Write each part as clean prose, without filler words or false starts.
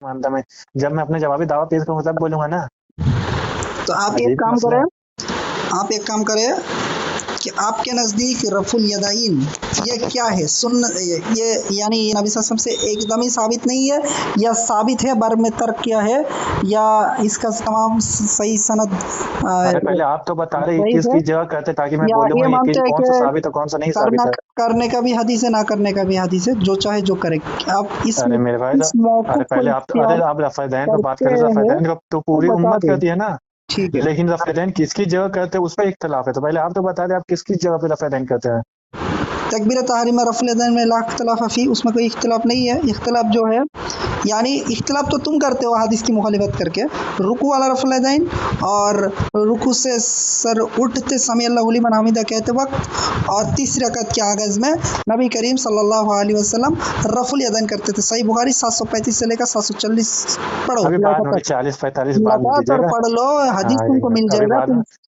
مانتا میں، جب میں اپنے جوابی دعویٰ پیش کروں تب بولوں گا نا. تو آپ ایک کام کریں کہ آپ کے نزدیک رفع الیدین یہ کیا ہے؟ یہ یعنی نبی صلی اللہ علیہ وسلم سے ایک دم ہی ثابت نہیں ہے، یا ثابت ہے بر میں ترک کیا ہے، یا اس کا تمام صحیح سند پہلے آپ تو بتا رہے کس کی جگہ کرتے تاکہ میں بولوں یہ مانتے ہیں کون سا کہ ثابت ہے کون سا نہیں ثابت ہے. کرنے کا بھی حدیث ہے، نہ کرنے کا بھی حدیث ہے، جو چاہے جو کرے. آپ اس ارے میرے بھائی پہلے آپ رفع دین پہ بات کریں. رفع دین تو پوری امت کرتی ہے نا، لیکن رفع دین کس کی جگہ کرتے ہیں اس پہ اختلاف ہے. تو پہلے آپ تو بتا دیں آپ کس کی جگہ پہ رفع دین کرتے ہیں. تکبیر تحریمہ رفع الیدین میں لا اختلاف فی، اس میں کوئی اختلاف نہیں ہے. اختلاف جو ہے یعنی اختلاف تو تم کرتے ہو حدیث کی مخالفت کر کے. رکوع والا رفع الیدین اور رکوع سے سر اٹھتے سمی اللہ لمن حمیدہ کہتے وقت، اور تیسری رکعت کے آغاز میں نبی کریم صلی اللہ علیہ وسلم رفع الیدین کرتے تھے. صحیح بخاری 735 سے لے کر 740 پڑھو، 40-45 لگاتار پڑھ لو، حدیث تم کو مل جائے گا.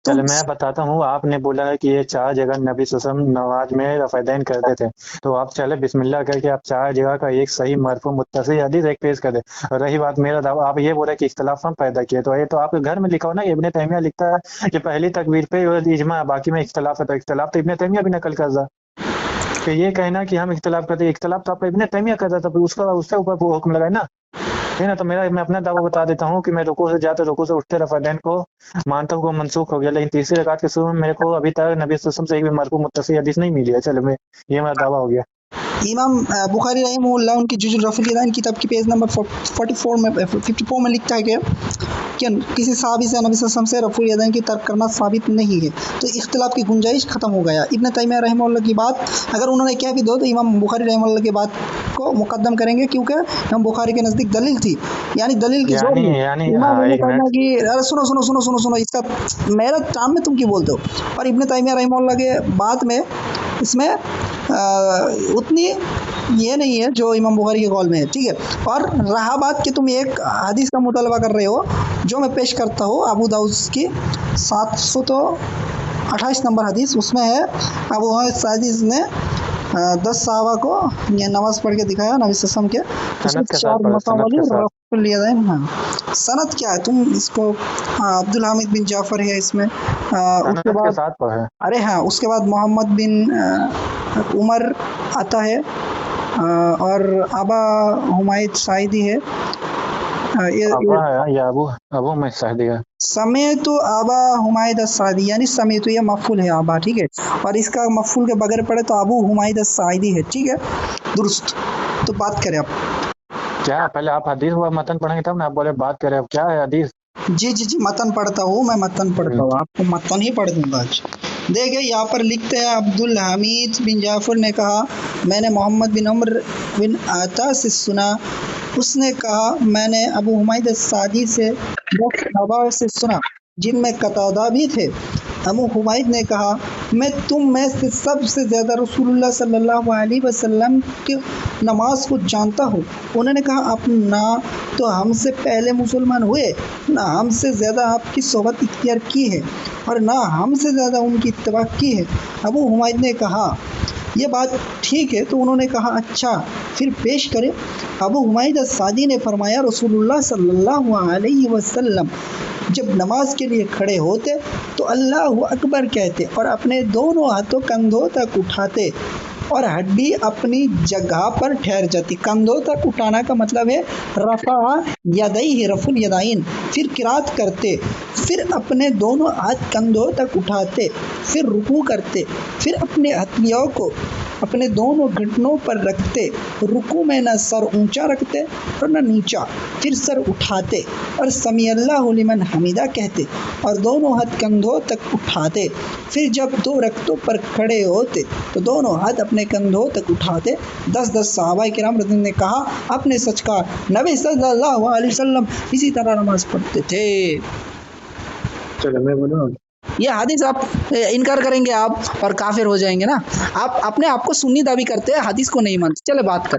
چلے میں بتاتا ہوں. آپ نے بولا ہے کہ یہ 4 جگہ نبی صلی اللہ علیہ وسلم نماز میں رفع دین کرتے تھے، تو آپ چلے بسم اللہ کر کے آپ 4 جگہ کا ایک صحیح مرفوع متصل حدیث ایک پیش کر دیں. اور رہی بات میرا دعویٰ، آپ یہ بولے کہ اختلاف ہم پیدا کیے، تو یہ تو آپ کے گھر میں لکھا ہو نا. ابن تیمیہ لکھتا ہے کہ پہلی تکبیر پہ اجماع، باقی میں اختلاف ہے. تو اختلاف تو ابن تیمیہ بھی نقل کر رہا کہ یہ کہنا کہ ہم اختلاف کرتے، اختلاف تو آپ ابن تیمیہ کر رہا تھا، اس کے اوپر وہ حکم لگائے نا. ہے نا. تو میں اپنا دعویٰ بتا دیتا ہوں کہ میں رکوع سے جاتے رکوع سے اٹھتے رفع دین کو مانتا ہوں کہ منسوخ ہو گیا، لیکن تیسری رکعت کے شروع میں میرے کو ابھی تک نبی صلی اللہ علیہ وسلم سے ایک بھی مرفوع متصل حدیث نہیں ملی ہے. چلو یہ میرا دعویٰ ہو گیا. امام بخاری رحمہ اللہ ان کی جز الرفع الیدین کتاب کی پیج نمبر 54 میں لکھتا ہے کہ کسی صحابی سے نبی صلی اللہ علیہ وسلم سے رفع الیدین کی ترک کرنا ثابت نہیں ہے. تو اختلاف کی گنجائش ختم ہو گیا. ابن تیمیہ رحمہ اللہ کی بات اگر انہوں نے کہہ بھی دو تو امام بخاری رحمہ اللہ کی بات کو مقدم کریں گے، کیونکہ امام بخاری کے نزدیک دلیل تھی، یعنی دلیل کی زور سنو اس کا میرا ٹام میں تم کی بولتے ہو. اور ابن تیمیہ رحمہ اللہ کے بات میں اس میں اتنی یہ نہیں ہے جو امام بخاری کے قول میں ہے. ٹھیک ہے. اور رہا بات کہ تم ایک حدیث کا مطالبہ کر رہے ہو جو میں پیش کرتا ہوں، ابو داؤد کی 728 نمبر حدیث، اس میں ہے ابو حدیث نے 10 صحابہ کو یہ نماز پڑھ کے دکھایا نبی صلی اللہ علیہ وسلم کے. 4 مقام والی رفع الیدین. ہاں سند کیا ہے؟ تم اس کو عبد الحمید بن جعفر ہے اس میں. اس کے بعد ارے ہاں اس کے بعد محمد بن عمر آتا ہے، اور ابا حمید سعیدی ہے. سمیت ابا حمید السعیدی، یعنی سمیت یہ مفعول ہے ابا. ٹھیک ہے. اور اس کا مفعول کے بغیر پڑھے تو ابو حمید السعیدی ہے. ٹھیک ہے درست. تو بات کریں آپ کیا پہلے آپ حدیث و متن پڑھیں گے تب نا آپ بولے بات کریں. اب کیا ہے حدیث؟ جی متن پڑھتا ہوں میں آپ کو متن ہی پڑھ دوں گا آج. دیکھیں یہاں پر لکھتے ہیں عبد الحمید بن جعفر نے کہا میں نے محمد بن عمر بن عطا سے سنا، اس نے کہا میں نے ابو حمید السعدی سے صحابہ سے سنا جن میں قتادہ بھی تھے. ابو حمید نے کہا میں تم میں سے سب سے زیادہ رسول اللہ صلی اللہ علیہ وسلم کی نماز کو جانتا ہوں. انہوں نے کہا آپ نہ تو ہم سے پہلے مسلمان ہوئے، نہ ہم سے زیادہ آپ کی صحبت اختیار کی ہے، اور نہ ہم سے زیادہ ان کی اتباع کی ہے. ابو حمید نے کہا یہ بات ٹھیک ہے. تو انہوں نے کہا اچھا پھر پیش کرے. ابو حمید السعدی نے فرمایا رسول اللہ صلی اللہ علیہ وسلم جب نماز کے لیے کھڑے ہوتے تو اللہ اکبر کہتے اور اپنے دونوں ہاتھوں کندھوں تک اٹھاتے اور ہڈی اپنی جگہ پر ٹھہر جاتی. کندھوں تک اٹھانا کا مطلب ہے رفع یدیہ رفع الیدین. پھر قرات کرتے، پھر اپنے دونوں ہاتھ کندھوں تک اٹھاتے، پھر رکوع کرتے، پھر اپنے ہتھیلیوں کو اپنے دونوں گھٹنوں پر رکھتے. رکوع میں نہ سر اونچا رکھتے اور نہ نیچا، پھر سر اٹھاتے اور سمی اللہ لمن حمیدہ کہتے اور دونوں ہاتھ کندھوں تک اٹھاتے. پھر جب 2 رکعتوں پر کھڑے ہوتے تو دونوں ہاتھ اپنے کندھوں تک اٹھاتے. 10 صحابہ کرام رضی اللہ عنہم نے کہا آپ نے سچ کہا، نبی صلی اللہ علیہ وسلم اسی طرح نماز پڑھتے تھے. چلو میں بولوں یہ حدیث آپ انکار کریں گے آپ اور کافر ہو جائیں گے نا. آپ اپنے آپ کو سنی دعوی کرتے ہیں، حدیث کو نہیں مانتے. چلے بات کر.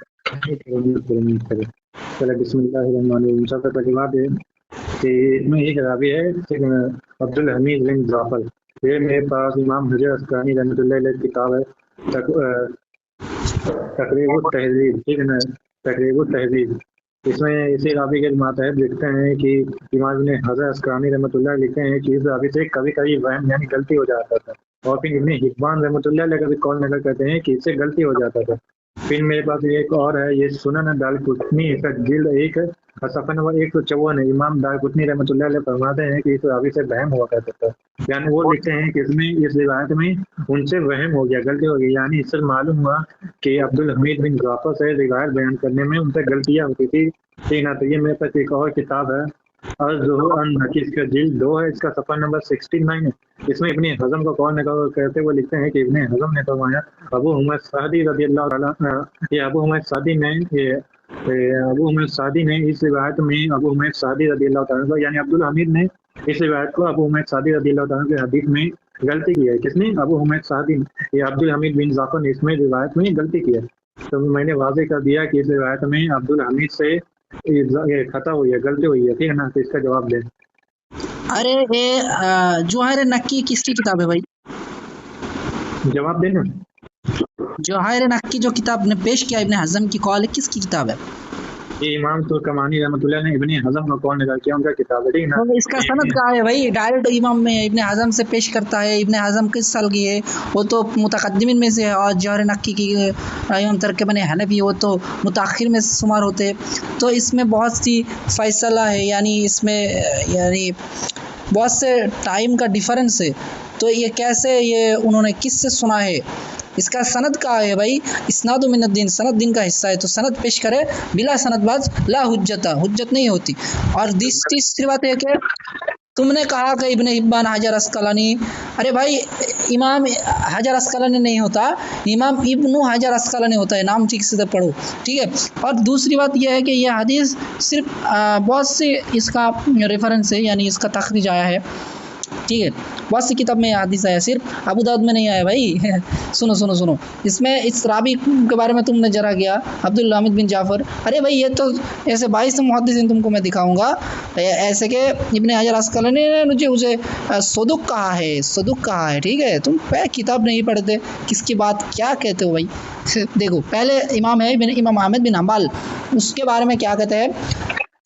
چلے بسم اللہ الرحمن الرحیم. سب سے پہلی بات ہے کہ میں ایک راوی ہے عبد الحمید بن جعفر. یہ میرے پاس امام حجر اسقلانی رحمۃ اللہ علیہ کتاب ہے تقریب التہذیب. ٹھیک ہے نا، تقریب التہذیب. اس میں اسی راوی کے ماتحت لکھتے ہیں کہ امام ابن حجر اسقلانی رحمۃ اللہ لکھتے ہیں کہ اس راوی سے کبھی کبھی وہم یعنی غلطی ہو جاتا تھا، اور پھر ابن حبان رحمۃ اللہ علیہ کا بھی قول نقل کرتے ہیں کہ اس سے غلطی ہو جاتا تھا۔ پھر میرے پاس ایک اور ہے، یہ سنن دارقطنی، اس کا جلد 1 صفحہ نمبر 154 ہے۔ امام دارقطنی رحمۃ اللہ علیہ فرماتے ہیں کہ اس راوی سے وہم ہوا کرتا تھا، یعنی وہ لکھتے ہیں کہ اس روایت میں ان سے وہم ہو گیا، غلطی ہو گئی، یعنی اس سے معلوم ہوا کہ عبدالحمید بن ظفر سے روایت بیان کرنے میں ان سے غلطیاں ہوتی تھی۔ ٹھیک نا، تو یہ میرے پاس ایک اور کتاب ہے، الظہور عن حدیث کا جلد 2 ہے، اس کا صفحہ نمبر 69 ہے۔ اس میں ابن حزم کو قول نقل کرتے ہوئے لکھتے ہیں کہ ابن حزم نے فرمایا ابو حمید سعدی رضی اللہ تعالیٰ ابو حمید سعدی نے اس روایت میں ابو حمید سعدی رضی اللہ تعالیٰ کو، یعنی عبدالحمید نے اس روایت کو ابو حمید سعدی رضی اللہ تعالیٰ کے حدیث میں غلطی کی ہے۔ کس نے؟ ابو حمید سعدی نے، یہ عبدالحمید بن ظفر نے اس میں روایت میں غلطی کی ہے۔ تو میں نے واضح کر دیا کہ اس روایت میں عبدالحمید سے خطا ہوئی ہے، غلطی ہوئی ہے، ٹھیک ہے نا، تو اس کا جواب دیں۔ ارے جوہر نکی کس کی کتاب ہے بھائی؟ جواب دیں نا۔ جوہر نکی جو کتاب نے پیش کیا ابن حزم کی قول ہے، کس کی کتاب ہے؟ یہ امام ترکمانی رحمۃ اللہ نے ابن حزم کا قول نقل کیا، ان کا کتاب ہے، ٹھیک ہے نا۔ اس کا سند کہا ہے بھائی؟ ڈائریکٹ امام میں ابن حزم سے پیش کرتا ہے۔ ابن حزم کس سال کی ہے؟ وہ تو متقدمین میں سے ہے، اور جوہر نکی کی امام ترکمانی حنفی وہ تو متاخر میں شمار ہوتے۔ تو اس میں بہت سی فیصلہ ہے، یعنی اس میں یعنی بہت سے ٹائم کا ڈیفرنس ہے۔ تو یہ کیسے یہ انہوں نے کس سے سنا ہے؟ اس کا سند کہا ہے بھائی؟ اسناد من الدین، سند دین کا حصہ ہے، تو سند پیش کرے، بلا سند باز لا حجت، حجت نہیں ہوتی۔ اور تیسری بات ہے کہ تم نے کہا کہ ابن حبان حجر اسقلانی، ارے بھائی امام حجر اسقلانی نہیں ہوتا، امام ابن حجر اسقلانی ہوتا ہے، نام ٹھیک سے پڑھو، ٹھیک ہے۔ اور دوسری بات یہ ہے کہ یہ حدیث صرف بہت سے اس کا ریفرنس ہے، یعنی اس کا تخریج آیا ہے، ٹھیک ہے، بہت سی کتاب میں حدیث آیا، صرف ابو داؤد میں نہیں آیا بھائی۔ سنو اس میں اس راوی کے بارے میں تم نے ذرا کیا عبدالحمید بن جعفر، ارے بھائی یہ تو ایسے 22 محدثین تم کو میں دکھاؤں گا ایسے کہ ابن حجر اسقلانی نے مجھے اسے صدوق کہا ہے، ٹھیک ہے۔ تم کتاب نہیں پڑھتے، کس کی بات کیا کہتے ہو بھائی؟ دیکھو پہلے امام ہے امام احمد بن حنبل، اس کے بارے میں کیا کہتے ہیں؟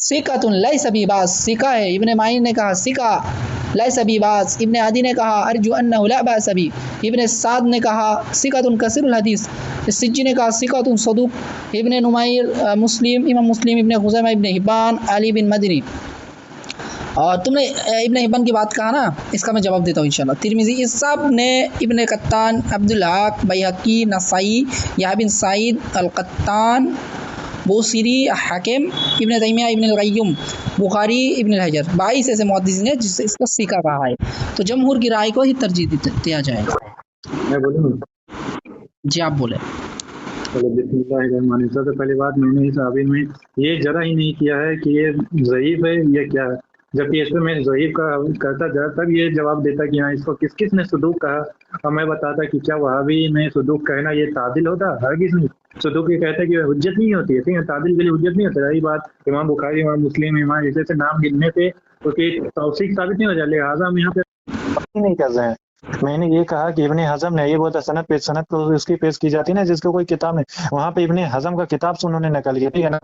سکۃ لیس بباس، سکہ ہے۔ ابن معین نے کہا سکہ لیس بباس، ابن عدی نے کہا ارجو انہ لا باس بی، ابن سعد نے کہا سکۃ کثیر الحدیث، سجی نے کہا سکۃ صدوق، ابن نمیر مسلم، امام مسلم، ابن خزیمہ، ابن حبان، علی بن مدنی۔ اور تم نے ابن حبان کی بات کہا نا، اس کا میں جواب دیتا ہوں انشاءاللہ۔ ترمذی، اس سب نے ابن قطان، عبدالحق، بیہقی، نسائی، یحییٰ بن سعید القطان، بوصیری، حاکم، ابن تیمیہ، ابن القیم، بخاری، ابن الحجر، 22 ایسے محدثین ہیں جس سے اس کا سکہ کہا ہے۔ تو جمہور کی رائے کو ہی ترجیح دیا جائے گا۔ میں بولوں؟ جی آپ بولے۔ چلو بسم اللہ الرحمن الرحیم۔ سب سے پہلی بات میں نے اس حدیث میں یہ ذرا ہی نہیں کیا ہے کہ یہ ضعیف ہے یا کیا ہے، جبکہ اس میں میں ضعیف کا کرتا جا تب یہ جواب دیتا کہ ہاں اس کو کس نے صدوق کہا، اور میں بتاتا کہ کیا وہابی میں صدوق کہنا یہ تعدیل ہوتا؟ ہرگز نہیں۔ صدوق یہ کہتا ہے کہ حجت نہیں ہوتی ہے، ٹھیک ہے، تعدیل کے لیے حجت نہیں ہوتا۔ یہی بات امام بخاری، امام مسلم، امام ایسے نام گننے پہ تو کہ توثیق ثابت نہیں ہو جائے، لہٰذا ہم یہاں پہ نہیں کر رہے ہیں۔ میں نے یہ کہا کہ ابن حزم نے یہ بولتا سند تو اس کی پیش کی جاتی ہے نا جس کو کوئی کتاب نہیں، وہاں پہ ابن حزم کا کتاب سے انہوں نے نقل کیا، ٹھیک ہے نا۔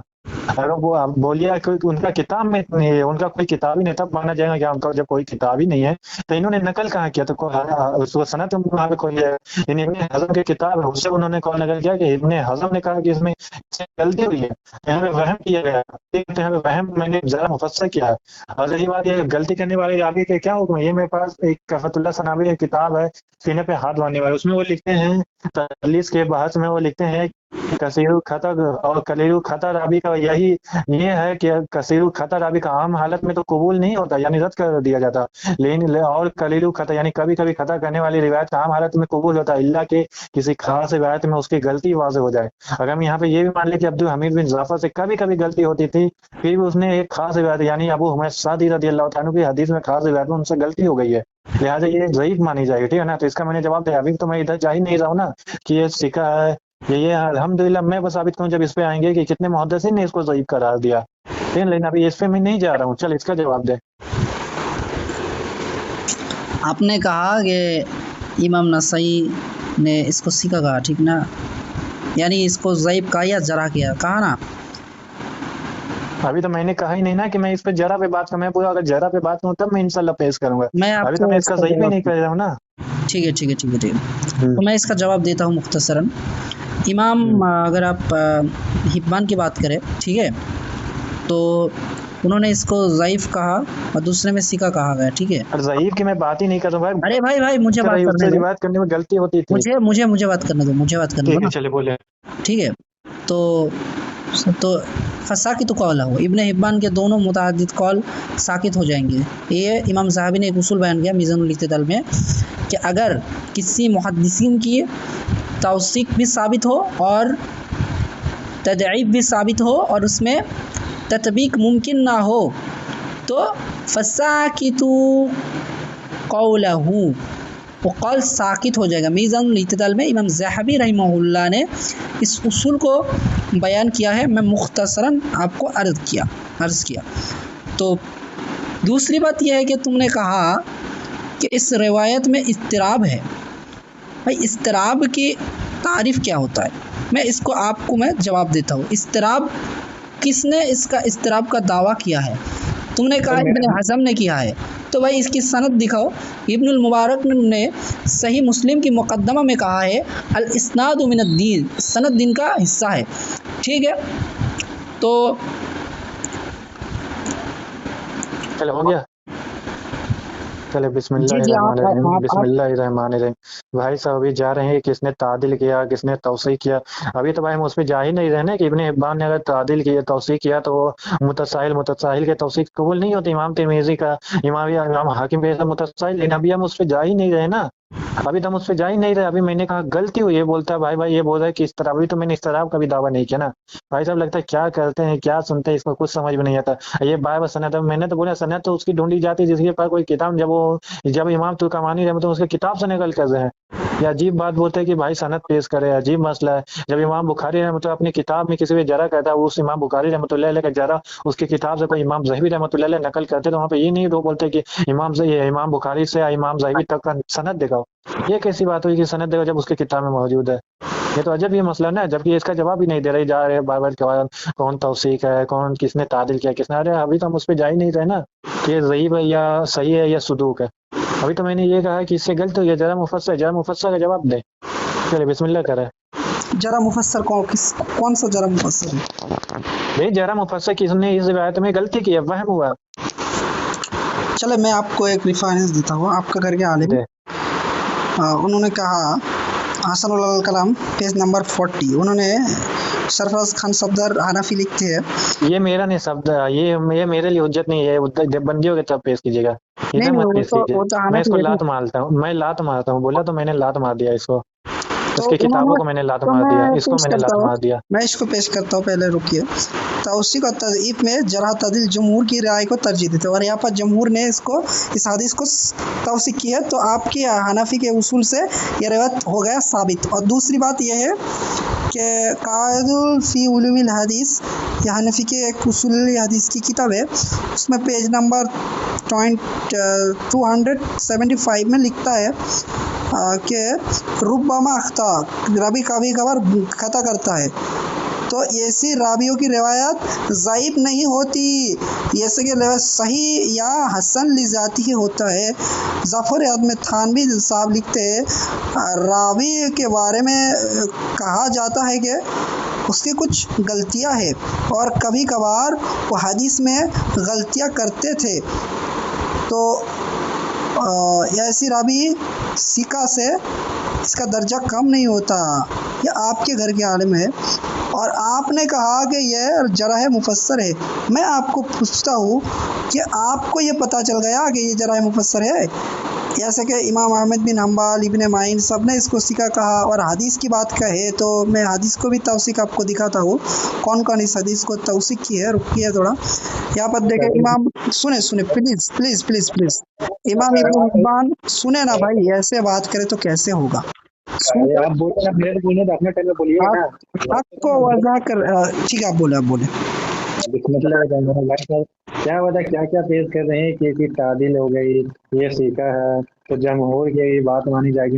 اگر وہ بولیا کہ ان کا کتاب میں ان کا کوئی کتاب ہی نہیں، تب مانا جائے گا کہ ان کا جب کوئی کتاب ہی نہیں ہے تو انہوں نے نقل کہاں کیا؟ تو اس کو سند وہاں پہ کوئی ہے، یعنی ابن حزم کی کتاب ہے، اس سے انہوں نے کون نقل کیا کہ ابن حزم نے کہا کہ اس میں غلطی ہوئی ہے، یہاں پہ وہم کیا گیا، یہاں پہ وہم میں نے ذرا مفسر کیا ہے۔ اور رہی بات یہ غلطی کرنے والے آگے کے کیا حکم ہے، یہ میرے پاس ایک کفت اللہ ثناوی کی کتاب ہے سینے پہ ہاتھ باندھنے والے، اس میں وہ لکھتے ہیں تدلیس کے بحث میں وہ لکھتے ہیں کثیر الخطا اور قلیل الخطا راوی کا یہی یہ ہے کہ کثیر الخطا راوی کا عام حالت میں تو قبول نہیں ہوتا، یعنی رد کر دیا جاتا، لیکن اور قلیل الخطا یعنی کبھی کبھی خطا کرنے والی روایت کا عام حالت میں قبول ہوتا ہے، اللہ کہ کسی خاص روایت میں اس کی غلطی واضح ہو جائے۔ اگر ہم یہاں پہ یہ بھی مان لیں کہ عبدالحمید بن ظفر سے کبھی کبھی غلطی ہوتی تھی، پھر بھی اس نے ایک خاص روایت یعنی ابو حمید سعدی رضی اللہ تعالیٰ کی حدیث میں خاص روایت میں ان سے غلطی ہو گئی ہے، لہٰذا یہ ضعیف مانی جائے گی، ٹھیک ہے نا۔ تو اس کا میں نے جواب دیا، ابھی تو میں ادھر جا ہی نہیں رہا ہوں نا کہ یہ سکہ ہے یہ الحمدللہ میں بس ثابت کروں جب اس پہ آئیں گے کہ کتنے محدثین نے اس کو ضعیف قرار دیا، ٹھیک ہے، لیکن ابھی اس پہ میں نہیں جا رہا ہوں۔ چل اس کا جواب دے۔ آپ نے کہا کہ امام نسائی نے اس کو سکہ کہا، ٹھیک نا، یعنی اس کو ضعیف کہا یا جرح کیا کہا نا، ابھی تو میں نے کہا ہی نہیں نا کہ میں اس پہ ذرا پہ بات کروں، میں پورا اگر ذرا پہ بات کروں تب میں انشاءاللہ پیش کروں گا، میں آپ ابھی تو کو میں اس اس کا کا صحیح بھی جواب نہیں کر رہا ہوں نا۔ ٹھیک ہے تو میں اس کا جواب دیتا ہوں مختصراً۔ امام اگر آپ حبان کی بات کریں، ٹھیک ہے، تو انہوں نے اس کو ضعیف کہا اور دوسرے میں سکہ کہا گیا، ٹھیک ہے۔ اور ضعیف کی میں بات ہی نہیں کر رہا ہوں ارے بھائی مجھے بھائی، بات اس کرنے سے دو، روایت کرنے میں غلطی ہوتی تھی۔ مجھے بات کرنے دو ٹھیک نا، ہے چلے بولے۔ ٹھیک ہے۔ تو فساکت قول ہو، ابن حبان کے دونوں متعدد قول ساکت ہو جائیں گے۔ یہ امام صاحبی نے ایک اصول بیان کیا میزان الاعتدال میں کہ اگر کسی محدثین کی توثیق بھی ثابت ہو اور تضعیف بھی ثابت ہو اور اس میں تطبیق ممکن نہ ہو تو فساکت قولہ، وہ قول ساکت ہو جائے گا۔ میزان الاعتدال میں امام ذہبی رحمہ اللہ نے اس اصول کو بیان کیا ہے، میں مختصراً آپ کو عرض کیا۔ تو دوسری بات یہ ہے کہ تم نے کہا کہ اس روایت میں اضطراب ہے۔ بھائی اضطراب کی تعریف کیا ہوتا ہے؟ میں اس کو آپ کو میں جواب دیتا ہوں۔ اضطراب کس نے اس کا اضطراب کا دعویٰ کیا ہے؟ تم نے کہا ابن حزم نے کیا ہے، تو بھائی اس کی سند دکھاؤ۔ ابن المبارک نے صحیح مسلم کی مقدمہ میں کہا ہے الاسناد من الدین، سند دین کا حصہ ہے، ٹھیک ہے۔ تو چلے ہو گیا، چلے بسم اللہ جی الرحمن الرحیم، بسم آپ اللہ الرحمن الرحیم۔ بھائی صاحب ابھی جا رہے ہیں کس نے تعدیل کیا کس نے توثیق کیا، ابھی تو بھائی ہم اس پہ جا ہی نہیں رہے نا کہ ابن حبان نے اگر تعدیل کیا توثیق کیا تو وہ متساہل کے توثیق قبول نہیں ہوتی، امام ترمذی کا امام حاکم کے ایسا متساہل، لیکن ابھی ہم اس پہ جا ہی نہیں رہے نا، ابھی تو ہم اس پہ جا ہی نہیں رہے۔ ابھی میں نے کہا غلطی ہوئی، یہ بولتا ہے بھائی یہ بول رہا ہے کہ اس طرح، ابھی تو میں نے اس طرح کا بھی دعویٰ نہیں کیا نا۔ بھائی صاحب لگتا ہے کیا کرتے ہیں کیا سنتے ہیں، اس کو کچھ سمجھ میں نہیں آتا۔ یہ بائبل سند، میں نے تو بولا سند تو اس کی ڈھونڈی جاتی ہے جس کے پاس کوئی کتاب، جب امام ترکمانی رحمۃ اللہ اس کی کتاب سے نقل کر رہے ہیں، یہ عجیب بات بولتے ہیں کہ بھائی سند پیش کرے، عجیب مسئلہ ہے۔ جب امام بخاری رحمۃ اللہ اپنی کتاب میں کسی بھی جرح کہتا ہے، اس امام بخاری رحمۃ اللہ علیہ کا جرح اس کی کتاب سے کوئی امام ذہبی رحمۃ اللہ علیہ نقل کرتے تو وہاں پہ یہ نہیں بولتے کہ امام بخاری سے امام ذہبی تک کا سند دکھاؤ۔ یہ کیسی بات ہوئی کہ سند دکھاؤ جب اس کی کتاب میں موجود ہے؟ یہ تو عجب یہ مسئلہ نا، جبکہ اس کا جواب ہی نہیں دے رہی جا رہے بائبل کے بعد کون توثیق ہے، کون کس نے تعدیل کیا کس نے، ارے ابھی تو ہم اس پہ جا ہی نہیں رہے نا کہ یہ ضعیف ہے یا صحیح ہے یا صدوق ہے۔ ابھی تو میں نے یہ کہا کہ اس سے غلط ہو گیا، ذرا مفسر کا جواب دے۔ چلے بسم اللہ کرے۔ جرا مفسر کون سا جرا مفسر ہے؟ بھائی جرا مفسر کس نے اس روایت میں غلطی کی ہے، وہم ہوا۔ چلے میں آپ کو ایک ریفرنس دیتا ہوں، آپ کا گھر کے عالم انہوں نے کہا حسن اللہ کلام پیج نمبر 40، انہوں نے سرفراز خان صفدر حنفی لکھتے ہیں، یہ میرا نہیں شبد، یہ میرے لیے حجت نہیں ہے، جب بندیوں کے تب پیش کیجیے گا، ادھر مت پیش کیجیے۔ میں اس کو لات مارتا ہوں، میں لات مارتا ہوں، بولا تو میں نے لات مار دیا اس کو، اس کی کتابوں کو میں نے لات مار دیا، اس کو میں نے لات مار دیا۔ میں اس کو پیش کرتا ہوں، پہلے رکیے۔ توثیق اور تضعیف میں جرح تعدیل جمہور کی رائے کو ترجیح دیتے اور یہاں پر جمہور نے اس حدیث کو توثیق کی ہے، تو آپ کی حنفی کے اصول سے یہ روایت ہو گیا ثابت۔ اور دوسری بات یہ ہے کہ قواعد فی علوم الحدیث، یہ حنفی کے ایک اصول حدیث کی کتاب ہے، اس میں پیج نمبر 275 میں لکھتا ہے کہ ربما اخطا، رابی کبھی کبھار خطا کرتا ہے، تو ایسی رابیوں کی روایت ضعیف نہیں ہوتی، جیسے کہ روایت صحیح یا حسن لذاتی ہی ہوتا ہے۔ ظفر عدم تھانوی صاحب لکھتے ہیں راوی کے بارے میں کہا جاتا ہے کہ اس کی کچھ غلطیاں ہیں اور کبھی کبھار وہ حدیث میں غلطیاں کرتے تھے، تو ایسی راوی سکہ سے اس کا درجہ کم نہیں ہوتا۔ یہ آپ کے گھر کے عالم ہے اور آپ نے کہا کہ یہ جرح مفسر ہے۔ میں آپ کو پوچھتا ہوں کہ آپ کو یہ پتہ چل گیا کہ یہ جرح مفسر ہے؟ جیسے کہ امام احمد بن حنبل، ابن معین سب نے اس کو سکہ کہا، اور حدیث کی بات کہے تو میں حدیث کو بھی توثیق آپ کو دکھاتا ہوں، کون کون اس حدیث کو توثیق کی ہے۔ رکیے تھوڑا، یہاں پر دیکھیں امام، سنیں پلیز امام ابن حبان، سنیں نا بھائی، ایسے بات کرے تو کیسے ہوگا؟ آپ کو وضاح کر، ٹھیک ہے آپ بولے۔ کیا بتا کیا پیش کر رہے ہیں کہ تعدیل ہو گئی، یہ سیکھا ہے تو جمہور کی بات مانی جائے گی،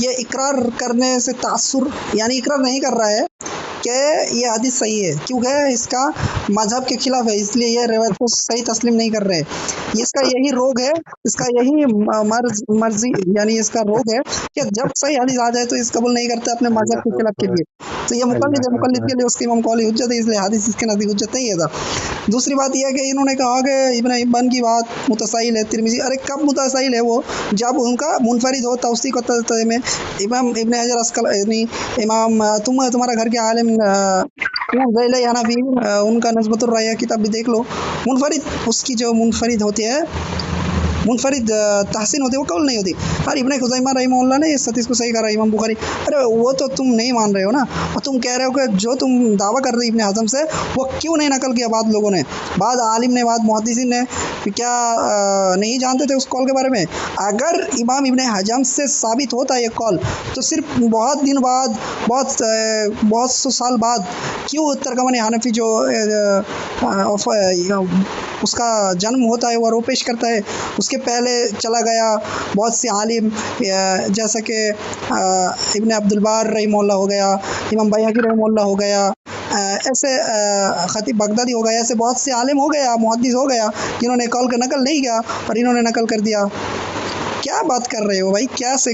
یہ اقرار کرنے سے تاثر، یعنی اقرار نہیں کر رہا ہے کہ یہ حدیث صحیح ہے، کیونکہ اس کا مذہب کے خلاف ہے، اس لیے یہ روایت کو صحیح تسلیم نہیں کر رہے. اس کا یہی روگ ہے، اس کا یہی مرضی، یعنی اس کا روگ ہے کہ جب صحیح حدیث آ جائے تو اس قبول نہیں کرتے اپنے مذہب کے خلاف کے لیے. تو یہ مقلد ہے، مقلد کے لیے اس کی امام قولی حجت ہے، اس لیے حدیث اس کے نزدیک حجت نہیں ہے. دوسری بات یہ ہے کہ انہوں نے کہا کہ ابن حبان کی بات متساہل ہے ترمذی. ارے کب متساہل ہے وہ؟ جب ان کا منفرد ہو توثیق و تجزیہ میں. امام ابن حجر اسقلانی، امام تمہارا گھر کے عالم ذیلی حنفی، ان کا نسبۃ الرایہ کتاب بھی دیکھ لو. منفرد، اس کی جو منفرد ہوتی ہے، منفرد تحسین ہوتی ہے، وہ قول نہیں ہوتی. اور ابن خزیمہ رحمہ اللہ نے اس حدیث کو صحیح کرا. امام بخاری، ارے وہ تو تم نہیں مان رہے ہو نا، اور تم کہہ رہے ہو کہ جو تم دعویٰ کر رہے ابن حزم سے، وہ کیوں نہیں نقل کیا بعض لوگوں نے، بعض عالم نے، بعض محدثین نے، کیا نہیں جانتے تھے اس قول کے بارے میں؟ اگر امام ابن حزم سے ثابت ہوتا یہ قول تو صرف بہت دن بعد، بہت سو سال بعد کیوں ترجمان حنفی جو اس کا جنم ہوتا ہے وہ رو پیش کرتا ہے، اس کے پہلے چلا گیا بہت سے عالم، جیسا کہ ابن عبد البار رحمہ اللہ ہو گیا، امام بیہقی رحمہ اللہ ہو گیا، ایسے خطیب بغدادی ہو گیا، ایسے بہت سے عالم ہو گیا، محدث ہو گیا جنہوں نے قول کا نقل نہیں کیا اور انہوں نے نقل کر دیا. کیا بات کر رہے ہو بھائی؟ کیا سے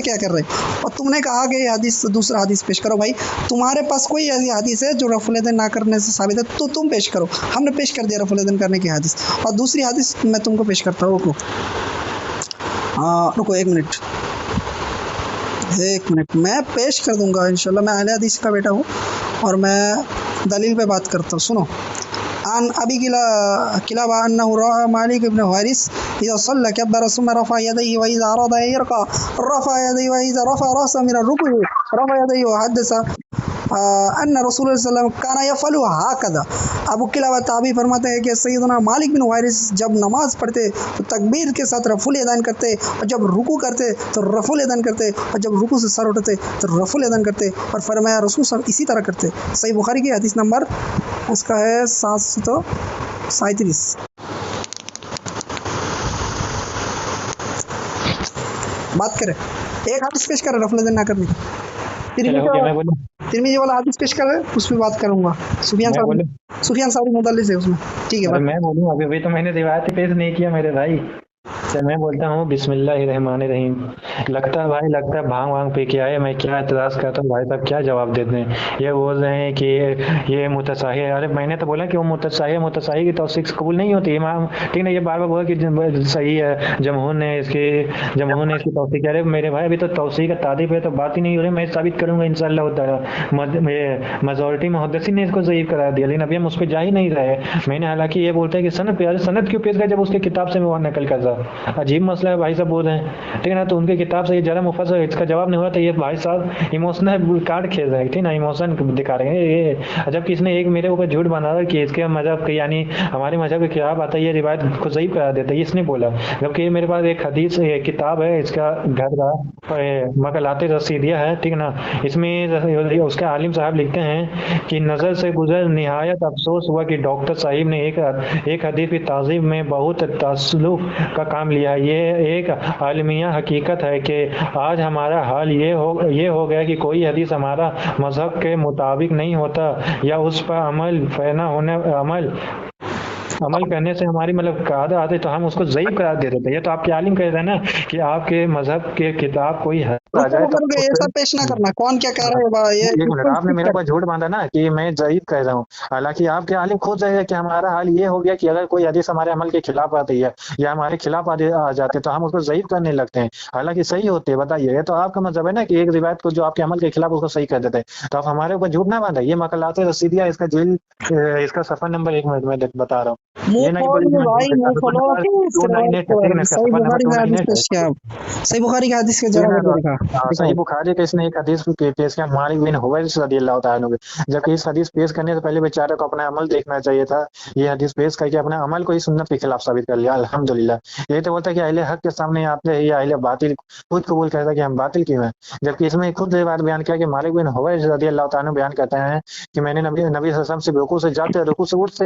کیا کر رہے ہو؟ اور تم نے کہا کہ یہ حدیث، دوسرا حدیث پیش کرو. بھائی تمہارے پاس کوئی ایسی حدیث ہے جو رفع الیدین نہ کرنے سے ثابت ہے تو تم پیش کرو. ہم نے پیش کر دیا رفع الیدین کرنے کی حدیث، اور دوسری حدیث میں تم کو پیش کرتا ہوں. رکو ایک منٹ میں پیش کر دوں گا انشاءاللہ. میں اہل حدیث کا بیٹا ہوں اور میں دلیل پہ بات کرتا ہوں. سنو. عن ابی کلابہ انہ رأى مالک بن حویرث اذا صلى كبر ثم رفع يديه واذا اراد ان يركع رفع يديه واذا رفع راسه من الركوع رفع يديه. وحدث ان رسول اللہ صلی اللہ علیہ وسلم کان یفعل هكذا. ابو کلابہ تابعی فرماتے ہیں کہ سیدنا مالک بن حویرث جب نماز پڑھتے تو تکبیر کے ساتھ رفع الیدین کرتے، اور جب رکوع کرتے تو رفع الیدین کرتے، اور جب رکوع سے سر اٹھتے تو رفع الیدین کرتے، اور فرمایا رسول صلی اللہ علیہ وسلم اسی طرح کرتے. صحیح بخاری کی حدیث نمبر اس کا ہے 737. بات کریں ایک حدیث پیش کر رفع الیدین نہ کرنے کی. ترمذی والا حدیث پیش کر رہے، اس پہ بات کروں گا. سفیان ثوری مدلس ہے اس میں. ٹھیک ہے میں بولوں. ابھی تو میں نے روایت پیش نہیں کیا میرے بھائی. میں بولتا ہوں بسم اللہ الرحمن الرحیم. لگتا ہے بھائی، لگتا ہے بھانگ وانگ پہ کیا ہے. میں کیا اعتراض کرتا ہوں بھائی صاحب، کیا جواب دیتے ہیں؟ یہ بول رہے ہیں کہ یہ متصحیح ہے. ارے میں نے تو بولا کہ وہ متصحیح کی توثیق قبول نہیں ہوتی. امام ٹھیک ہے، یہ بار بار بولا کہ صحیح ہے، جمہور نے اس کی توثیق. ارے میرے بھائی ابھی تو توثیق کا تعریف ہے تو بات ہی نہیں ہو رہی. میں ثابت کروں گا انشاءاللہ تعالی. میجورٹی محدثین نے اس کو ضعیف قرار دیا، لیکن ابھی ہم اس پہ جا ہی نہیں رہے. میں نے حالانکہ یہ بولتا ہے کہ سند پہ، سند کیوں پیش کر جب اس کی کتاب سے میں وہ نقل کر رہا. عجیب مسئلہ ہے بھائی صاحب بول رہے ہیں. ٹھیک ہے نا، تو ان کی کتاب سے یہ ذرا مفصل اس کا جواب نہیں ہوا تو یہ بھائی صاحب ایموشنل کارڈ کھیل رہے ہیں. ٹھیک نا، ایموشن دکھا رہے ہیں یہ. جب کس نے ایک میرے اوپر جھوٹ بنا رہا کہ اس کے مذہب کے، یعنی ہمارے مذہب کے خلاف آتا ہے، یہ روایت کو ضعیف قرار دیتا ہے، اس نے بولا. جبکہ یہ میرے پاس ایک حدیث کتاب ہے، اس کا گھر کا مقالات رسیدیہ ہے. ٹھیک نا، اس میں اس کے عالم صاحب لکھتے ہیں کہ نظر سے گزر نہایت افسوس ہوا کہ ڈاکٹر صاحب نے ایک حدیث کی تعظیم میں بہت تسلف کا کام لیا. یہ ایک عالمیہ حقیقت ہے کہ آج ہمارا حال یہ ہو گیا کہ کوئی حدیث ہمارا مذہب کے مطابق نہیں ہوتا یا اس پر عمل کرنے سے ہماری قاعدہ آتے تو ہم اس کو ضعیف قرار دے دیتے. یہ تو آپ کے عالم کہہ رہے ہیں نا کہ آپ کے مذہب کے کتاب کوئی ہے ایسا پیش نہ کرنا. کون کیا کہہ رہا ہے؟ آپ نے میرے پاس جھوٹ باندھا نا کہ میں ضعیف کہہ رہا ہوں، حالانکہ آپ کے عالم خود رہے کہ ہمارا حال یہ ہو گیا کہ اگر کوئی حدیث ہمارے عمل کے خلاف آتی ہے یا ہمارے خلاف آ جاتے تو ہم اس کو ضعیف کرنے لگتے ہیں، حالانکہ صحیح ہوتے ہیں. بتائیے، یہ تو آپ کا مذہب ہے نا کہ ایک روایت کو جو آپ کے عمل کے خلاف اس کو صحیح کر دیتے ہیں. تو آپ ہمارے اوپر جھوٹ نہ باندھا. یہ مقالات رسیدیہ، اس کا اس کا صفحہ نمبر 1 منٹ میں بتا رہا ہوں. صحیح بخاری کا حدیث کا جواب. صحیح بخاری کا اس نے ایک حدیث پیش کیا مالک بن حویرث رضی اللہ تعالیٰ عنہ، جبکہ اس حدیث پیش کرنے سے پہلے بیچارے کو اپنا عمل دیکھنا چاہیے تھا. یہ حدیث پیش کر کے اپنے عمل کو ہی سنت کے خلاف ثابت کر لیا. الحمدللہ. یہ تو بولتا ہے کہ اہل حق کے سامنے آتے ہیں یا اہل باطل خود قبول کرتا ہے کہ ہم باطل کیوں ہیں، جبکہ اس میں خود یہ بات بیان کیا کہ مالک بن حویرث رضی اللہ تعالیٰ عنہ بیان کرتے ہیں کہ میں نے نبی صلی اللہ علیہ وسلم سے رکوع سے جاتے، رکوع سے اٹھتے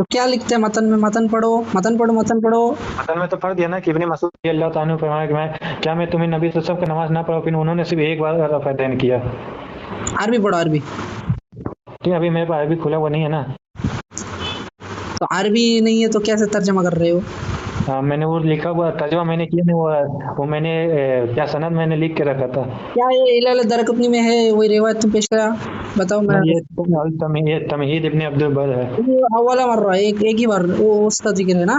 تو کیا لکھتے ہیں متن میں؟ متن پڑھو متن پڑھو متن پڑھو. متن میں تو پڑھ دیا نا کہ ابن مسعود رضی اللہ تعالیٰ عنہ فرمایا کہ میں تمہیں نبی صلی اللہ علیہ وسلم کا نماز نہ پڑھا، پھر انہوں نے صرف ایک بار رفع دین کیا. عربی پڑھو عربی. ٹھیک ہے، ابھی میرے پاس عربی کھلا ہوا نہیں ہے نا. تو عربی نہیں ہے تو کیسے ترجمہ کر رہے ہو؟ میں نے وہ لکھا ہوا ترجمہ میں نے کیا نہیں، وہ میں نے کیا سند میں نے لکھ کے رکھا تھا. کیا یہ علل درقطنی میں ہے وہی روایت تم پیش کرا؟ بتاؤ. میں یہ تمہید ابن عبد البر ہے. اولا مرہ ایک ہی بار وہ اس کا ذکر ہے نا.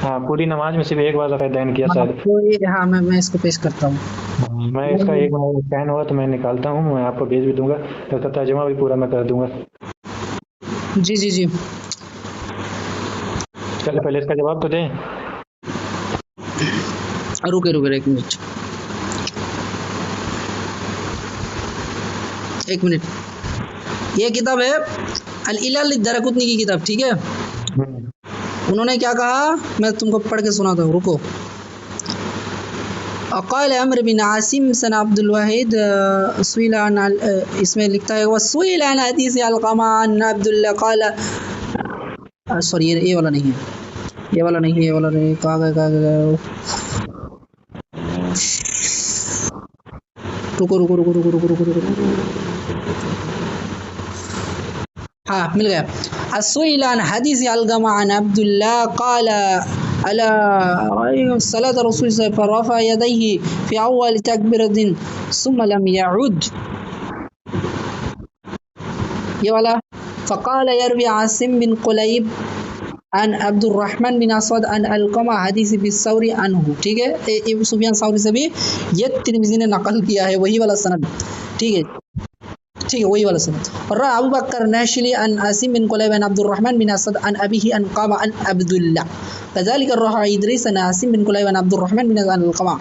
ہاں، پوری نماز میں صرف ایک بار رفع دین کیا شاید. ہاں میں اس کو پیش کرتا ہوں. میں اس کا ایک اسکین ہوا تو میں نکالتا ہوں، میں آپ کو بھیج بھی دوں گا، اس کا ترجمہ بھی پورا میں کر دوں گا. جی جی جی. چلے پہلے اس کا جواب تو دیں. رکے ایک منٹ. یہ کتاب ہے العلل الدرقطنی کی کتاب، ٹھیک ہے. انہوں نے کیا کہا میں تم کو پڑھ کے سناتا ہوں، رکو. قال عمرو بن عاصم سن عبد الواحد سئل عن، اس میں لکھتا ہے وسئل عن حدیث علقمہ عن عبد اللہ قال، سوری یہ والا نہیں ہے، یہ والا نہیں، کہاں گئے. رکو. ہاں مل گیا. السئل عن حدیث علقمہ عن عبد اللہ قال على صلاة رسول الله فرفع يديه في أول تكبيرة ثم لم يعد. یہ والا. فقال يروي عاصم بن قليب عن عبد الرحمن بن اسود عن علقمہ حدیث بالثوری عنہ، ٹھیک ہے. سفیان ثوری سے بھی یہ ترمذی نے نقل کیا ہے، وہی والا سند، ٹھیک ہے وہی والا سند. اور ابو بکر ناشلی عن عاصم بن قلیب عن عبد الرحمن بن اسد عن ابیہ عن قام عن عبد اللہ كذلك الروح ادریس عن عاصم بن قلیب عن عبد الرحمن بن علقمہ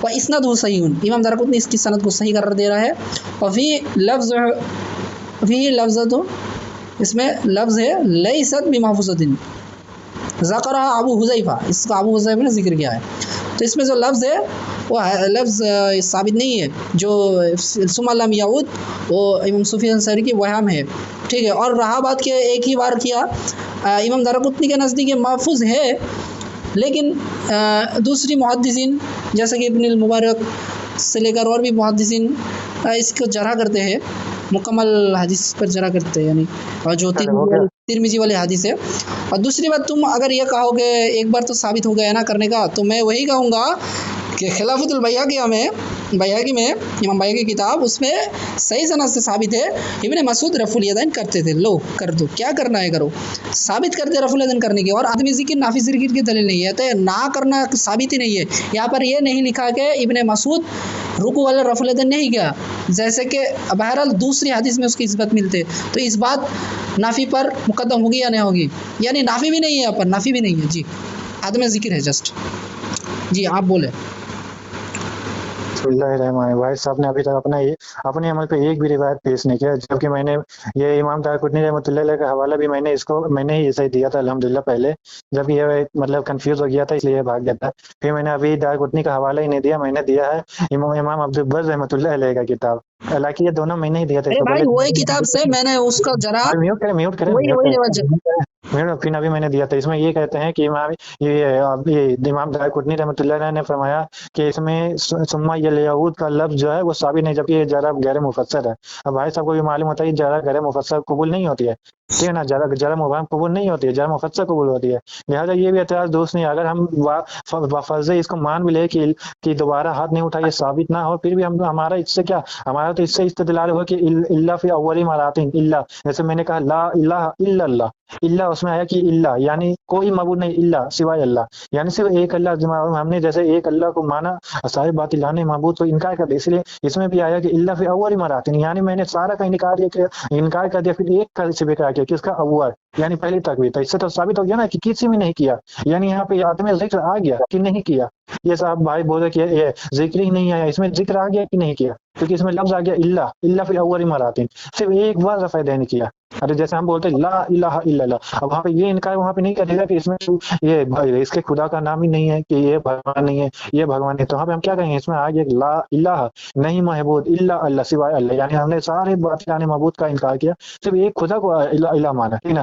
واسناده صحیح. امام دارقطنی اس کی سند کو صحیح قرار دے رہا ہے. وفي لفظ اس میں لفظ ہے لیست بمحفوظۃ ذکرها ابو حذیفہ، اس کا ابو حذیفہ نے ذکر کیا ہے. تو اس میں جو لفظ ہے وہ لفظ ثابت نہیں ہے، جو ثم لم یعود وہ امام سفیان ثوری کی وہم ہے، ٹھیک ہے. اور رہا بات کہ ایک ہی بار کیا، امام دارقطنی کے نزدیک محفوظ ہے، لیکن دوسری محدثین جیسے کہ ابن المبارک سے لے کر اور بھی محدثین اس کو جرح کرتے ہیں، مکمل حدیث پر جرح کرتے ہیں، یعنی اور جو ترمذی والے حدیث ہے. اور دوسری بات، تم اگر یہ کہو کہ ایک بار تو ثابت ہو گیا نا کرنے کا، تو میں وہی کہوں گا کہ خلافت البیہقی میں امام بیہقی کی کتاب، اس میں صحیح سند سے ثابت ہے ابن مسعود رفع الیدین کرتے تھے. لو کر دو، کیا کرنا ہے کرو، ثابت کرتے رفع الیدین کرنے کی. اور آدمی ذکر نافی ذکر کی دلیل نہیں ہے، تو نہ کرنا ثابت ہی نہیں ہے. یہاں پر یہ نہیں لکھا کہ ابن مسعود رکوع والا رفع الیدین نہیں کیا، جیسے کہ بہرحال دوسری حدیث میں اس کی نسبت ملتے، تو اس بات نافی پر مقدم ہوگی یا نہیں ہوگی؟ یعنی نافی بھی نہیں ہے، یہاں پر نافی بھی نہیں ہے. جی عدم ذکر ہے جسٹ. جی آپ بولے. بسم اللہ الرحمن الرحیم. بھائی صاحب نے ابھی تک اپنے عمل پہ ایک بھی روایت پیش نہیں کیا، جبکہ میں نے یہ امام دارقطنی رحمۃ اللہ علیہ کا حوالہ بھی میں نے ہی صحیح دیا تھا الحمدللہ پہلے، جب یہ مطلب کنفیوز ہو گیا تھا اس لیے بھاگ گیا تھا. پھر میں نے ابھی دارقطنی کا حوالہ ہی نہیں دیا، میں نے دیا ہے امام عبد البر رحمۃ اللہ علیہ کا کتاب. حالانکہ یہ دونوں میں نے ہی دیا تھا. بھائی وہی کتاب سے میں نے اس کا جرح میوٹ کریں پھر ابھی میں نے دیا تھا. اس میں یہ کہتے ہیں کہ امام دارقطنی رحمۃ اللہ علیہ نے فرمایا کہ اس میں ثم یعود کا لفظ جو ہے وہ ثابت نہیں، جبکہ یہ جرح غیر مفسر ہے. اب بھائی صاحب کو بھی معلوم ہوتا ہے جرح غیر مفسر قبول نہیں ہوتی ہے، ٹھیک ہے نا. جرح مبہم قبول نہیں ہوتی ہے، جرح مفسر قبول ہوتی ہے. لہٰذا یہ بھی اعتراض درست نہیں. اگر ہم فرض اس کو مان بھی لے کہ دوبارہ ہاتھ نہیں اٹھائیے ثابت نہ ہو، پھر بھی ہمارا اس سے کیا، ہمارا تو اس سے استدلال ہوا کہ اللہ فی اولی مراتب اللہ، جیسے میں نے کہا لا الہ الا اللہ، اللہ اس میں آیا کہ اللہ یعنی کوئی معبود نہیں اللہ سوائے اللہ، یعنی صرف ایک اللہ. ہم نے جیسے ایک اللہ کو مانا صاحب باطل لانے معبود کو انکار کر دیا، اس لیے اس میں بھی آیا کہ اللہ فی اول مراتب، یعنی میں نے سارا کا انکار کر دیا، پھر ایک کا سے بکرا کیا، کس کا اول یعنی پہلی تکبیر. تو اس سے تو ثابت ہو گیا نا کہ کسی میں نہیں کیا، یعنی یہاں پہ آدمی ذکر آ گیا کہ نہیں کیا. یہ صاحب بھائی بولے کہ یہ ذکر ہی نہیں آیا، اس میں ذکر آ گیا کہ نہیں کیا، کیونکہ اس میں لفظ آ گیا اللہ فی اول مراتب، صرف ایک بار رفع دین کیا. ارے جیسے ہم بولتے لا الہ الا اللہ، اب وہاں پہ یہ انکار وہاں پہ نہیں کرے گا کہ اس میں یہ اس کے خدا کا نام ہی نہیں ہے، کہ یہ بھگوان نہیں ہے، یہ بھگوان ہے. تو وہاں پہ ہم کیا کہیں گے، اس میں آ گیا لا الہ نہیں محبود الا اللہ سوائے اللہ، یعنی ہم نے سارے باطلانے معبود کا انکار کیا، صرف ایک خدا کو الہ مانا، ٹھیک نا.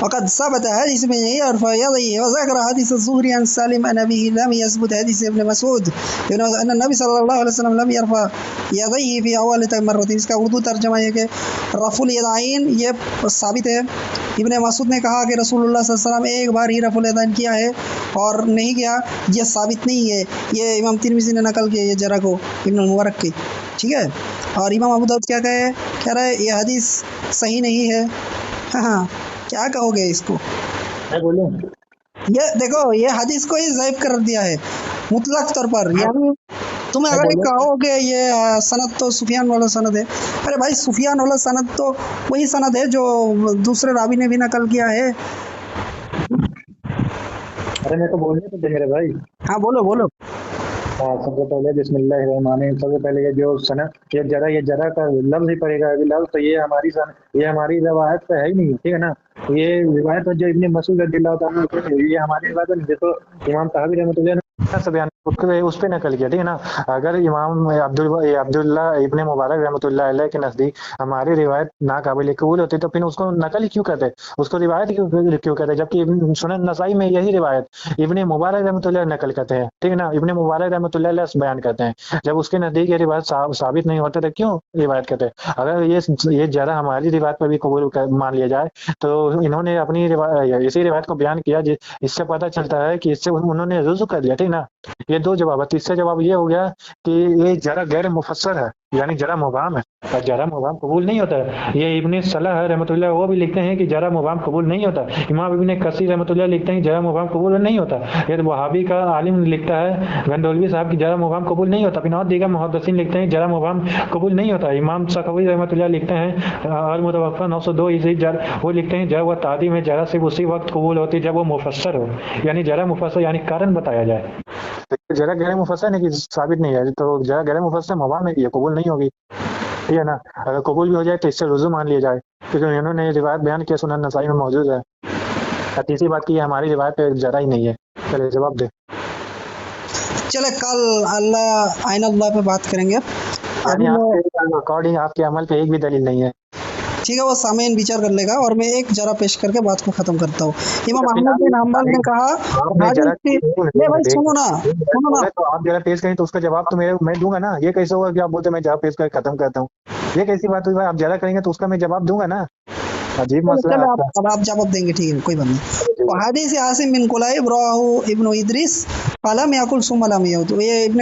وقد ثبت حدیث میں یہی اور فیضی وذکر حدیث الزہری عن سالم عن ابیہ لم يثبت حدیث ابن مسعود ان النبی صلی اللہ علیہ وسلم لم يرفع یدیہ فی اول مرۃ. اس کا اردو ترجمہ یہ کہ رفع الیدین یہ ثابت ہے. ابن مسعود نے کہا کہ رسول اللہ صلی اللہ علیہ وسلم ایک بار ہی رفع الیدین کیا ہے اور نہیں کیا، یہ ثابت نہیں ہے. یہ امام ترمذی نے نقل کیا یہ جرح کو ابن المبارک کی، ٹھیک ہے. اور امام ابو داؤد کیا کہہ رہا ہے یہ حدیث صحیح نہیں ہے. ہاں کیا کہو گے اس کو؟ میں بولوں یہ دیکھو یہ حدیث کو ہی ضعیف کر دیا ہے مطلق طور پر. یعنی تمہیں اگر یہ کہو کہ یہ سند تو سفیان والا سند ہے، ارے بھائی سفیان والا سند تو وہی سند ہے جو دوسرے راوی نے بھی نقل کیا ہے. ارے میں تو بولنے تو دے میرے بھائی. ہاں بولو بولو. سب سے پہلے بسم اللہ الرحمن الرحیم. سب سے پہلے یہ جو سند یہ جرا کا لفظ ہی پڑے گا. لفظ تو یہ ہماری روایت پہ ہے ہی نہیں، ٹھیک ہے نا. یہ روایت جو ابن مسعود رضی اللہ تعالیٰ عنہ یہ ہماری روایت ہے. دیکھو امام طحاوی رحمۃ اللہ سے بیان اس پہ نقل کیا، ٹھیک ہے نا. اگر امام عبداللہ ابن مبارک رحمۃ اللہ علیہ کے نزدیک ہماری روایت ناقابل قبول ہوتی تو پھر اس کو نقل ہی کیوں کہتے، اس کو روایت کیوں کہتے، جبکہ سنن نسائی میں یہی روایت ابن مبارک رحمۃ اللہ نقل کرتے ہیں، ٹھیک ہے نا. ابن مبارک رحمۃ اللہ علیہ بیان کرتے ہیں. جب اس کے نزدیک یہ روایت ثابت نہیں ہوتے تو کیوں روایت کرتے. اگر یہ جرح ہماری روایت پر بھی قبول مان لیا جائے تو انہوں نے اپنی اسی روایت کو بیان کیا، اس سے پتہ چلتا ہے کہ اس سے انہوں نے رجوع کر لیا، ٹھیک نا. یہ دو جواب ہے. تیسرا جواب یہ ہو گیا کہ یہ جرح غیر مفسر ہے، یعنی جرح مبہم ہے اور جرح مبہم قبول نہیں ہوتا ہے. یہ ابن صلاح رحمۃ اللہ وہ بھی لکھتے ہیں کہ جرح مبہم قبول نہیں ہوتا. امام ابن کثیر رحمۃ اللہ لکھتے ہیں جرح مبہم قبول نہیں ہوتا. یہ وہابی کا عالم لکھتا ہے گنڈولوی صاحب کی جرح مبہم قبول نہیں ہوتا. پھر اور دیگر محدثین لکھتے ہیں جرح مبہم قبول نہیں ہوتا. امام سخاوی رحمۃ اللہ لکھتے ہیں المتوفى 902 وہ لکھتے ہیں جرح و تعدیل میں جرح صرف اسی وقت قبول ہوتی جب وہ مفسر ہو، یعنی جرح مفسر یعنی کارن بتایا جائے. جرح غیر مفسر نہیں کہ ثابت نہیں ہے تو جرح غیر مفسر مبہم ہے، یہ قبول نہیں ہوگی، ٹھیک ہے نا. اگر قبول بھی ہو جائے تو اس سے رجوع مان لیا جائے کیونکہ انہوں نے روایت بیان کیا سنن نسائی میں موجود ہے. تیسری بات کی ہماری روایت پہ جرح ہی نہیں ہے. چلے جواب دے. چلے کل اللہ آئین اللہ پہ بات کریں گے. یعنی آپ کے اکارڈنگ آپ کے عمل پہ ایک بھی دلیل نہیں ہے. ٹھیک ہے وہ سامعین وچار کر لے گا اور میں ایک جرا پیش کر کے بات کو ختم کرتا ہوں. امام احمد بن حنبل نے کہا سنو نا تو آپ جرا پیش کریں تو اس کا جواب تو میں دوں گا نا. یہ کیسے ہوگا کہ آپ بولتے میں جواب پیش کر ختم کرتا ہوں؟ یہ کیسی بات ہوئی؟ آپ جرا کریں گے تو اس کا میں جواب دوں گا نا. عجیب مسئلہ ہے. اب آپ جواب دیں گے، ٹھیک ہے کوئی بات نہیں. حدیث عاصم بن قلیب راہ ابن ادریس قلم یاکل ثم لم یعود. یہ ابن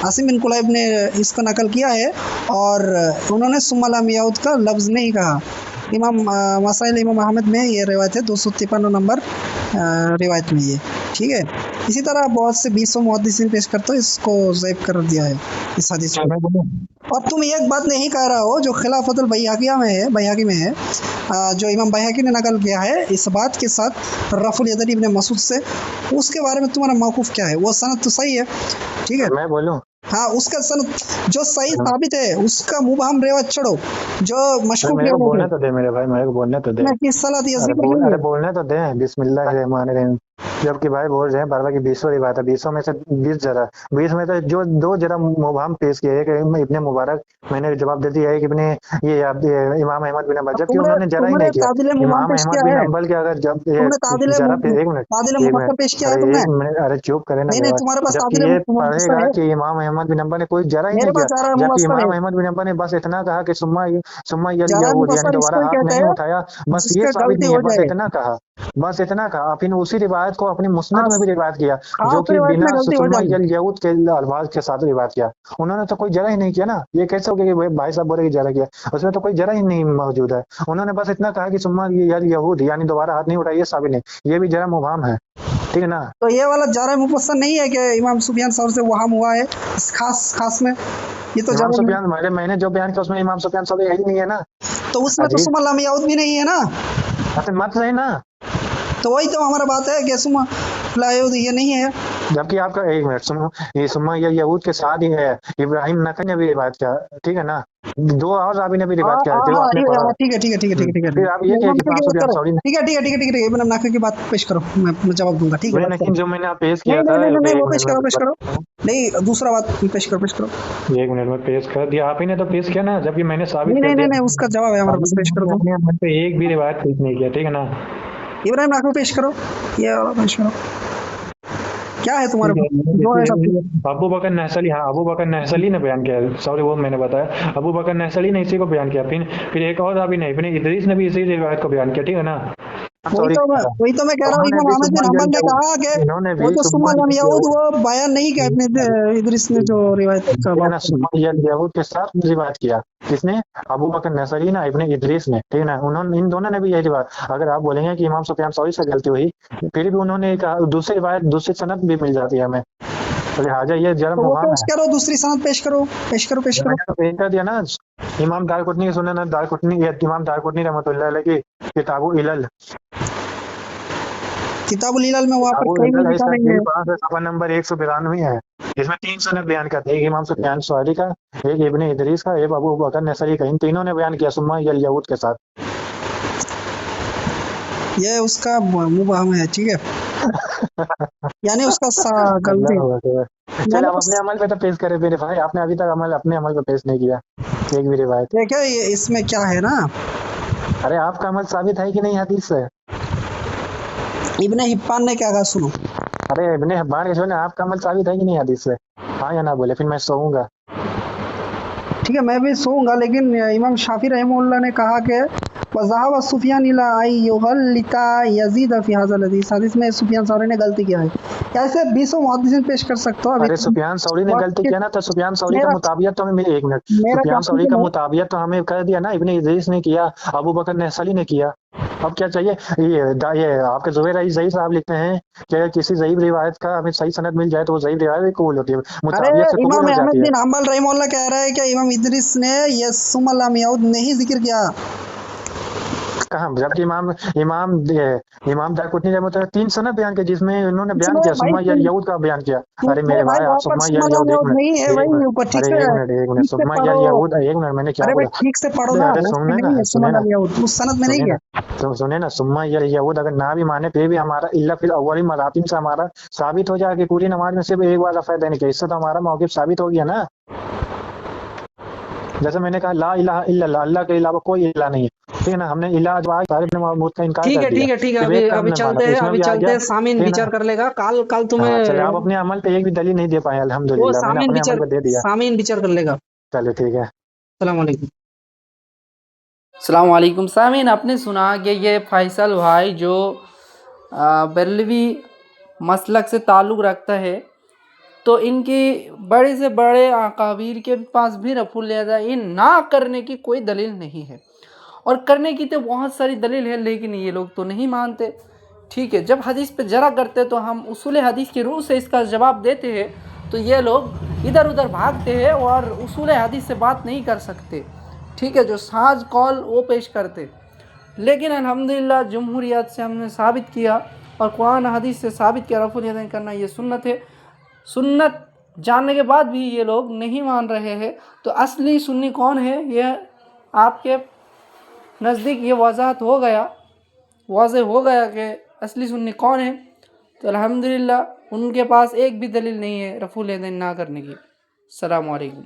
عاصم بن قلیب نے اس کو نقل کیا ہے اور انہوں نے ثم لم یعود کا لفظ نہیں کہا. امام مسائل امام احمد میں یہ روایت ہے 253 نمبر روایت میں یہ، ٹھیک ہے. اسی طرح بہت سے 200 محدثین پیش کرتے ہیں، اس کو ضعیف کر دیا ہے اس حدیث میں. اور تم ایک بات نہیں کہہ رہا ہو جو خلافت البیہقیہ میں ہے، بیہقی میں ہے، جو امام بیہقی نے نقل کیا ہے اس بات کے ساتھ رفع الیدین ابن مسعود سے، اس کے بارے میں تمہارا موقف کیا ہے؟ وہ سند تو صحیح ہے، ٹھیک ہے. میں بولوں ہاں اس کا سند جو صحیح ثابت ہے اس کا مبہم روایت چھوڑو، جو مشکوک میرے کو بولنے تو دے میرے بھائی، میرے کو بولنے تو دے. ارے بولنے تو دیں. بسم اللہ الرحمن الرحیم. جبکہ بھائی بول رہے ہیں بارہ کی 20 روایت ہے، 20 میں سے 20 جرح، 20 میں سے جو 2 جرح مبہم پیش کیے. ایک ابن مبارک میں نے جواب دے دیا، ایک ابن یہ امام احمد بن حنبل، جبکہ انہوں نے جرح ہی نہیں کیا. امام احمد بن حنبل کے اگر جب جرح پہ ایک منٹ ارے چوپ کرے نا، جبکہ یہ پڑھے گا کہ امام احمد بن حنبل نے کوئی جرح ہی نہیں کیا. جبکہ امام احمد بن حنبل نے بس اتنا کہا کہ سما یہود یعنی دوبارہ ہاتھ نہیں اٹھایا، بس یہ ثابت نہیں ہے، بس اتنا کہا، بس اتنا کہا. پھر اسی روایت کو اپنی مسند میں بھی روایت کیا جو کہ بنا سما یہود کے الفاظ کے ساتھ روایت کیا. انہوں نے تو کوئی جرح ہی نہیں کیا نا. یہ کیسے ہو گیا کہ بھائی صاحب بولے کہ جرح کیا؟ اس میں تو کوئی جرح ہی نہیں موجود ہے. انہوں نے بس اتنا کہا کہ سما یہود یعنی دوبارہ ہاتھ نہیں اٹھایا، یہ ثابت نہیں. یہ بھی جرح مبہم ہے، ٹھیک ہے نا. تو یہ والا جرح مفسر نہیں ہے کہ امام سفیان ثوری سے وہم ہوا ہے اس خاص میں. یہ تو امام سفیان میں نے جو بیان کیا اس میں امام سفیان ثوری یہی نہیں ہے نا. تو اس میں تو ثم لم یعود بھی نہیں ہے نا. مت رہے نا. تو وہی تو ہمارا بات ہے کہ ثم لا یعود یہ نہیں ہے. جبکہ آپ کا ایک منٹ سنو، یہ سما یہود کے ساتھ ہی ہے. ابراہیم نقی نے بھی روایت کیا، ٹھیک ہے نا. 2 اور راوی نے بھی روایت کیا. ٹھیک ہے ٹھیک ہے ٹھیک ہے ٹھیک ہے پھر آپ یہ کہ امام سفیان ثوری نے ٹھیک ہے ابن نقی کی بات پیش کرو، میں جواب دوں گا. ٹھیک ہے لیکن جو میں نے پیش کیا تھا نہیں وہ پیش کرو نہیں دوسرا بات پیش کرو. ایک منٹ میں پیش کر دیا، آپ ہی نے تو پیش کیا نا، جبکہ میں نے ثابت کر دیا. نہیں اس کا جواب ہے ہمارا، بس پیش کرو. ایک بھی روایت پیش نہیں کیا، ٹھیک ہے نا. ابراہیم نقوی پیش کرو، یہ والا پیش کرو، کیا ہے تمہارے پاس جو ہے سب؟ ابو بکر نحسلی، ہاں ابو بکر نحسلی نے بیان کیا، سوری وہ میں نے بتایا، ابو بکر نحسلی نے اسی کو بیان کیا، پھر ایک اور ابھی نہیں، ابن ادریس نے بھی اسی روایت کو بیان کیا، ٹھیک ہے نا؟ وہی تو میں کہہ رہا ہوں، امام احمد بن حنبل نے کہا کہ انہوں نے وہ بھی تو ثم لم یعود وہ بیان نہیں کیا ابن ادریس نے جو روایت کا بات یہود کے ساتھ روایت کیا، کس نے؟ ابو بکر نحسلی نا ابن ادریس نے، ٹھیک ہے نا؟ ان دونوں نے بھی یہی روایت، اگر آپ بولیں گے کہ امام سفیان ثوری سے غلطی ہوئی، پھر بھی انہوں نے کہا دوسری روایت دوسری سند بھی مل جاتی ہے ہمیں، لہٰذا یہ جرم تو وہ مبہم پیش ہے۔ کرو، دوسری سند پیش کرو، پیش کرو، پیش کرو۔ میں نے تو پیش کر دیا نا، امام دارقطنی کی سنن امام دارقطنی رحمۃ اللہ علیہ کی کتاب العلل، کتاب العلل میں وہاں کتاب پر کہیں العلل بھی ہے، اس لکھا کا نہیں ہے۔ صفحہ نمبر 192 ہے، اس میں 3 سند بیان کرتے ہیں، ایک امام سفیان ثوری کا، ایک ابن ادریس کا، ایک ابو بکر نحسلی کا، ان تینوں نے بیان کیا ثم الیہود کے ساتھ۔ یہ اس کا مبہم ہے، ٹھیک ہے، یعنی اس کا غلطی اللہ اکبر۔ میں چلے نے آپ اپنے عمل پہ تو پیش کرے میرے بھائی، آپ نے ابھی تک اپنے عمل پہ پیش نہیں کیا ایک بھی روایت۔ دیکھیں اس میں کیا ہے نا، ارے آپ کا عمل ثابت ہے کہ نہیں حدیث سے؟ ابن حبان نے کیا کہا سنو، ارے ابن حبان کے جو ہے آپ کا عمل ثابت ہے کہ نہیں حدیث سے؟ ہاں یا نہ بولے، پھر میں سوؤں گا۔ ٹھیک ہے میں بھی سوؤں گا، لیکن امام شافعی رحمہ اللہ نے کہا کہ وذهب سفیان الى ان یغلط یزید فی هذا الحدیث، حدیث میں سفیان ثوری نے غلطی کیا ہے، ایسے 20 محدثین پیش کر سکتا ہوں ابھی ارے سفیان ثوری نے غلطی کیا نا، تو سفیان ثوری کا مطابقت تو ہمیں ایک منٹ، میرا سفیان ثوری کا کیا مطابقت تو ہمیں کر دیا نا، ابن ادریس نے کیا، ابو بکر نحسلی نے کیا، اب کیا چاہیے؟ یہ آپ کے زبیر علی ضعیف صاحب لکھتے ہیں کہ کسی ضعیف روایت کا ہمیں صحیح سند مل جائے تو وہ ضعیف روایت بھی قبول ہوتی ہے، ارے مطابقت سے قبول امام ہو احمد جاتی ہے۔ بن حنبل رحمہ اللہ کہہ رہا ہے کہ امام ادریس نے یہ ثم لم یعود نہیں ذکر کیا، کہاں؟ جبکہ امام دارقطنی رحمۃ اللہ 3 سند بیان کیا، جس میں انہوں نے بیان کیا ثم الیہود کا بیان کیا۔ ارے میرے بھائی آپ ثم الیہود، ایک منٹ نہیں ہے ایک وہی منٹ اوپر، ٹھیک ارے سے ایک منٹ ٹھیک سے ثم پڑھو، الیہود، ایک منٹ میں نے کیا ارے بھائی بولا؟ ٹھیک سے پڑھو نا، ارے اس میں سننے نہیں نا ہے ثم سنیں نا لم یعود، اس سند میں سنیں نہیں نا ہے۔ سنیں نا ثم الیہود اگر نہ بھی مانے پھر بھی ہمارا الا فی الاولی مراتب سے ہمارا ثابت ہو جائے کہ پوری نماز میں صرف ایک بار رفع دینے کے، اس سے تو ہمارا موقف ثابت ہو گیا نا۔ جیسے میں نے کہا لا الہ الا اللہ، اللہ کے علاوہ کوئی الہ نہیں ہے، ٹھیک ہے نا؟ ہم نے الہ جو صاحب نے معبود کا انکار ٹھیک کر ہے دیا، ٹھیک ہے ٹھیک ہے، صرف ایک کا ہم ابھی نے مانا چلتے تو ہیں، اس میں ابھی بھی آ چلتے گیا، ہیں، سامعین ٹھیک ہے نا؟ بچار کر لے گا، کل ہاں تمہیں چلے آپ اپنے عمل پہ ایک بھی دلیل نہیں دے پائے، وہ الحمدللہ میں نے سامعین اپنے عمل پہ دے دیا۔ بچار کر لے گا۔ چلے ٹھیک ہے۔ السلام علیکم۔ السلام علیکم سامعین، آپ نے سنا کہ یہ فیصل بھائی جو بریلوی مسلک سے تعلق رکھتا ہے، تو ان کی بڑے سے بڑے اکابر کے پاس بھی رفع الیدین نہ کرنے کی کوئی دلیل نہیں ہے، اور کرنے کی تو بہت ساری دلیل ہے، لیکن یہ لوگ تو نہیں مانتے۔ ٹھیک ہے، جب حدیث پہ جرا کرتے تو ہم اصول حدیث کی روح سے اس کا جواب دیتے ہیں، تو یہ لوگ ادھر ادھر بھاگتے ہیں اور اصول حدیث سے بات نہیں کر سکتے۔ ٹھیک ہے، جو ساز قول وہ پیش کرتے، لیکن الحمدللہ جمہوریت سے ہم نے ثابت کیا اور قرآن حدیث سے ثابت کیا رفع الیدین کرنا یہ سنت ہے۔ سنت جاننے کے بعد بھی یہ لوگ نہیں مان رہے ہیں، تو اصلی سنی کون ہے یہ آپ کے نزدیک یہ واضح ہو گیا کہ اصلی سنی کون ہے۔ تو الحمدللہ ان کے پاس ایک بھی دلیل نہیں ہے رفع الیدین نہ کرنے کی۔ السلام علیکم۔